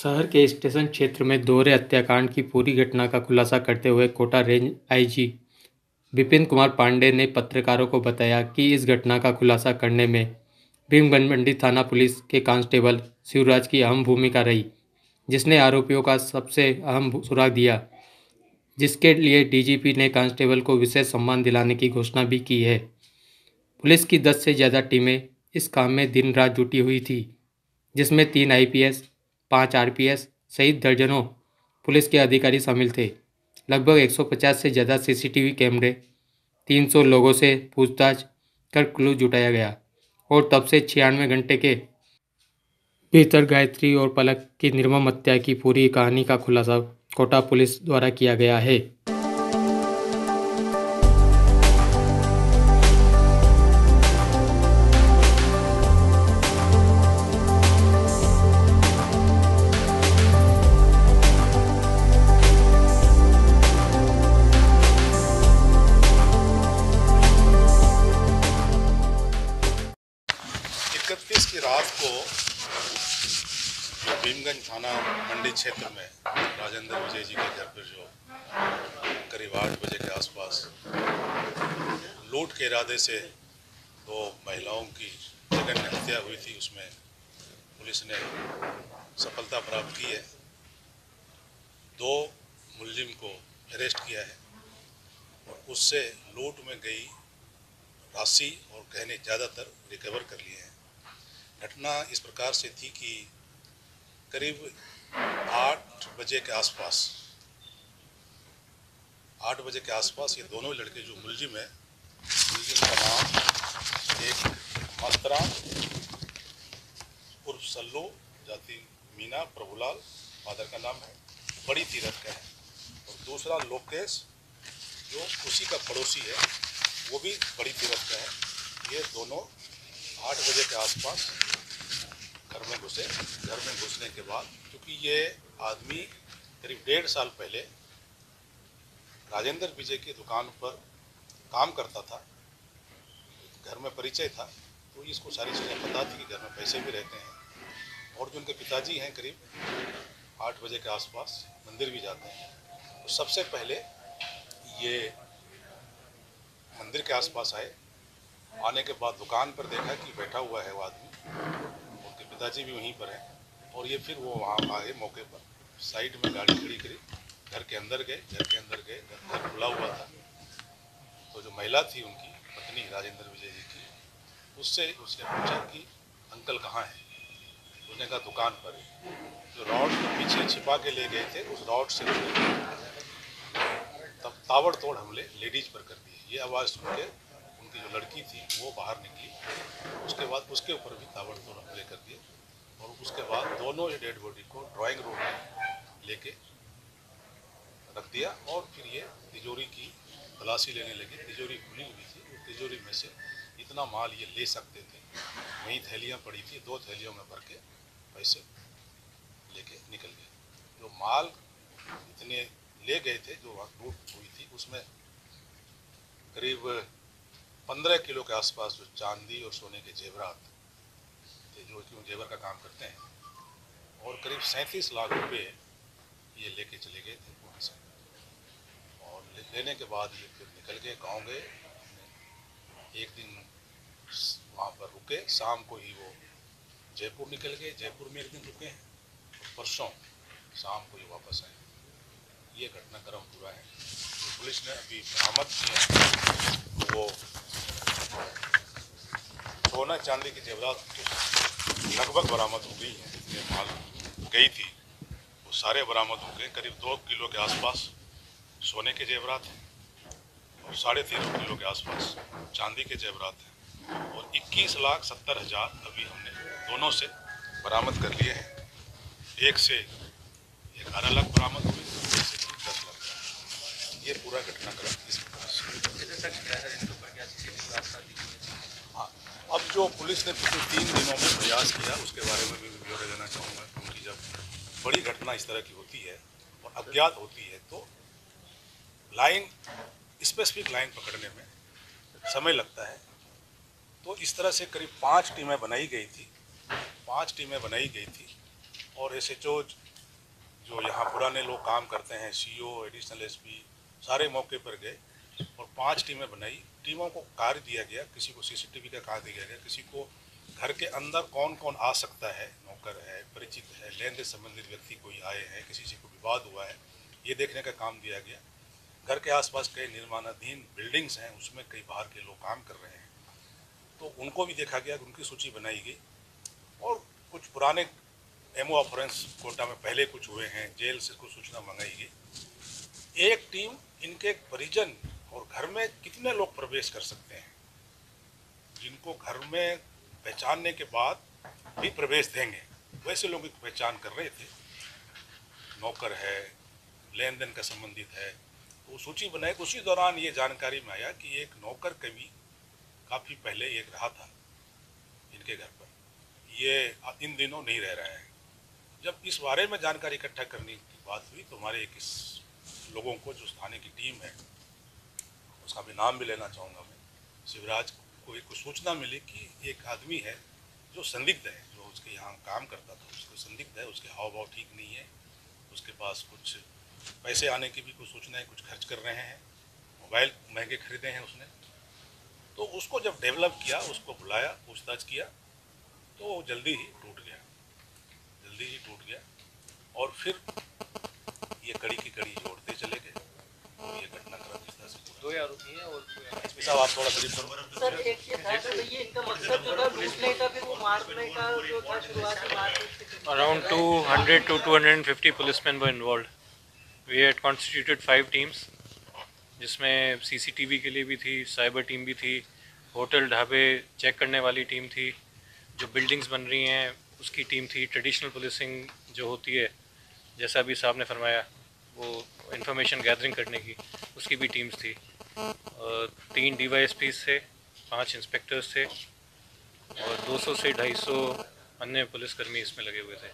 शहर के स्टेशन क्षेत्र में दोहरे हत्याकांड की पूरी घटना का खुलासा करते हुए कोटा रेंज आईजी विपिन कुमार पांडे ने पत्रकारों को बताया कि इस घटना का खुलासा करने में भीमगंज थाना पुलिस के कांस्टेबल शिवराज की अहम भूमिका रही, जिसने आरोपियों का सबसे अहम सुराग दिया, जिसके लिए डीजीपी ने कांस्टेबल को विशेष सम्मान दिलाने की घोषणा भी की है। पुलिस की 10 से ज़्यादा टीमें इस काम में दिन रात जुटी हुई थी, जिसमें 3 आईपीएस, 5 आरपीएस सहित दर्जनों पुलिस के अधिकारी शामिल थे। लगभग 150 से ज़्यादा सीसीटीवी कैमरे, 300 लोगों से पूछताछ कर क्लू जुटाया गया और तब से 96 घंटे के भीतर गायत्री और पलक की निर्मम हत्या की पूरी कहानी का खुलासा कोटा पुलिस द्वारा किया गया है। की रात को जो भीमगंज थाना मंडी क्षेत्र में राजेंद्र विजय जी के घर पर जो करीब 8 बजे के आसपास लूट के इरादे से 2 महिलाओं की जघन्य हत्या हुई थी, उसमें पुलिस ने सफलता प्राप्त की है। 2 मुलजिम को अरेस्ट किया है और उससे लूट में गई राशि और गहने ज़्यादातर रिकवर कर लिए हैं। घटना इस प्रकार से थी कि करीब 8 बजे के आसपास ये दोनों लड़के जो मुलजिम है, मुलजिम का नाम एक मात्रा उर्फ सल्लू, जाति मीना, प्रभुलाल फादर का नाम है, बड़ी तीरथ का है, और दूसरा लोकेश जो उसी का पड़ोसी है, वो भी बड़ी तीरथ का है। ये दोनों 8 बजे के आसपास घर में घुसे। घर में घुसने के बाद, क्योंकि ये आदमी करीब 1.5 साल पहले राजेंद्र विजय की दुकान पर काम करता था, घर में परिचय था, तो इसको सारी चीज़ें पता थी कि घर में पैसे भी रहते हैं, और जो उनके पिताजी हैं करीब 8 बजे के आसपास मंदिर भी जाते हैं। तो सबसे पहले ये मंदिर के आसपास आए। आने के बाद दुकान पर देखा कि बैठा हुआ है वो आदमी, उनके पिताजी भी वहीं पर हैं, और ये फिर वो वहाँ आए मौके पर, साइड में गाड़ी खड़ी करी, घर के अंदर गए। घर खुला हुआ था, तो जो महिला थी उनकी पत्नी राजेंद्र विजय जी की, उससे पूछा कि अंकल कहाँ हैं। उसने कहा दुकान पर। जो रॉड के पीछे छिपा के ले गए थे, उस रॉड से तब ताबड़तोड़ हमले लेडीज पर कर दिए। ये आवाज़ सुन के उनकी जो लड़की थी वो बाहर निकली, उसके बाद उसके ऊपर भी ताबड़तोड़ हमले कर दिए, और उसके बाद दोनों ही डेड बॉडी को ड्राइंग रूम में लेके रख दिया, और फिर ये तिजोरी की तलाशी लेने लगे। तिजोरी खुली हुई थी, उस तिजोरी में से इतना माल ये ले सकते थे, वहीं थैलियाँ पड़ी थी, 2 थैलियों में भर के पैसे लेके निकल गए। जो माल इतने ले गए थे, जो लूट हुई थी, उसमें करीब 15 किलो के आसपास जो चांदी और सोने के जेवरात थे, जो कि जेवर का काम करते हैं, और करीब 37 लाख रुपए ये लेके चले गए थे वहाँ से। और लेने के बाद ये फिर निकल गए, गाँव गए। एक दिन वहाँ पर रुके, शाम को ही वो जयपुर निकल गए। जयपुर में एक दिन रुके हैं, और परसों शाम को ही वापस आए। ये घटनाक्रम पूरा है। तो पुलिस ने अभी बरामद किए वो सोना चांदी की जेवरात लगभग बरामद हो गई है। ये माल गई थी वो सारे बरामद हो गए। करीब 2 किलो के आसपास सोने के जेवरात हैं, और 3.5 किलो के आसपास चांदी के जेवरात हैं, और 21,70,000 अभी हमने दोनों से बरामद कर लिए हैं। एक से 11 लाख बरामद हुए, एक से 10 लाख। ये पूरा घटनाक्रम इस प्रकार से। हाँ, अब जो पुलिस ने पिछले 3 दिनों में प्रयास किया, उसके बारे में भी ब्यौरा देना चाहूँगा, क्योंकि जब बड़ी घटना इस तरह की होती है और अज्ञात होती है, तो स्पेसिफिक लाइन पकड़ने में समय लगता है। तो इस तरह से करीब 5 टीमें बनाई गई थी, और एसएचओ जो यहाँ पुराने लोग काम करते हैं, सीईओ, एडिशनल एसपी, सारे मौके पर गए और 5 टीमें बनाई। टीमों को कार्य दिया गया, किसी को सीसीटीवी का कार्य दिया गया, किसी को घर के अंदर कौन कौन आ सकता है, नौकर है, परिचित है, लेन देन संबंधित व्यक्ति कोई आए हैं, किसी से कोई विवाद हुआ है, ये देखने का काम दिया गया। घर के आसपास कई निर्माणाधीन बिल्डिंग्स हैं, उसमें कई बाहर के लोग काम कर रहे हैं, तो उनको भी देखा गया, उनकी सूची बनाई गई। और कुछ पुराने एमओ ऑफरेंस कोटा में पहले कुछ हुए हैं, जेल से कुछ सूचना मंगाई गई। एक टीम इनके परिजन और घर में कितने लोग प्रवेश कर सकते हैं, जिनको घर में पहचानने के बाद भी प्रवेश देंगे, वैसे लोगों की पहचान कर रहे थे। नौकर है, लेन देन का संबंधित है, तो सूची बनाई। उसी दौरान ये जानकारी में आया कि एक नौकर कभी काफ़ी पहले एक रहा था इनके घर पर, ये इन दिनों नहीं रह रहा है। जब इस बारे में जानकारी इकट्ठा करने की बात हुई तो हमारे एक लोगों को, जो स्थानीय की टीम है, उसका भी नाम भी लेना चाहूँगा मैं, शिवराज को एक सूचना मिली कि एक आदमी है जो संदिग्ध है, जो उसके यहाँ काम करता था, उसको संदिग्ध है, उसके हाव भाव ठीक नहीं है, उसके पास कुछ पैसे आने की भी कुछ सूचनाएं, कुछ खर्च कर रहे हैं, मोबाइल महंगे खरीदे हैं उसने। तो उसको जब डेवलप किया, उसको बुलाया, पूछताछ किया, तो वो जल्दी ही टूट गया और फिर ये कड़ी की कड़ी जोड़ते चले गए और ये घटनाक्रम इस तरह से। 2 आरोपी हैं और एसपी साहब आप थोड़ा करीब करो। सर एक ये था कि ये इनका मकसद जो था लूटने का, फिर वो मारने का जो था शुरुआती मारपीट। around 200 to 250 policemen were involved. We had constituted 5 teams, जिसमें सीसीटीवी के लिए भी थी, साइबर टीम भी थी, होटल ढाबे चेक करने वाली टीम थी, जो बिल्डिंग्स बन रही हैं उसकी टीम थी, ट्रेडिशनल पुलिसिंग जो होती है, जैसा भी साहब ने फरमाया, वो इंफॉर्मेशन गैदरिंग करने की, उसकी भी टीम्स थी। 3 DYSPs थे, 5 इंस्पेक्टर्स थे और 200 से 250 अन्य पुलिसकर्मी इसमें लगे हुए थे।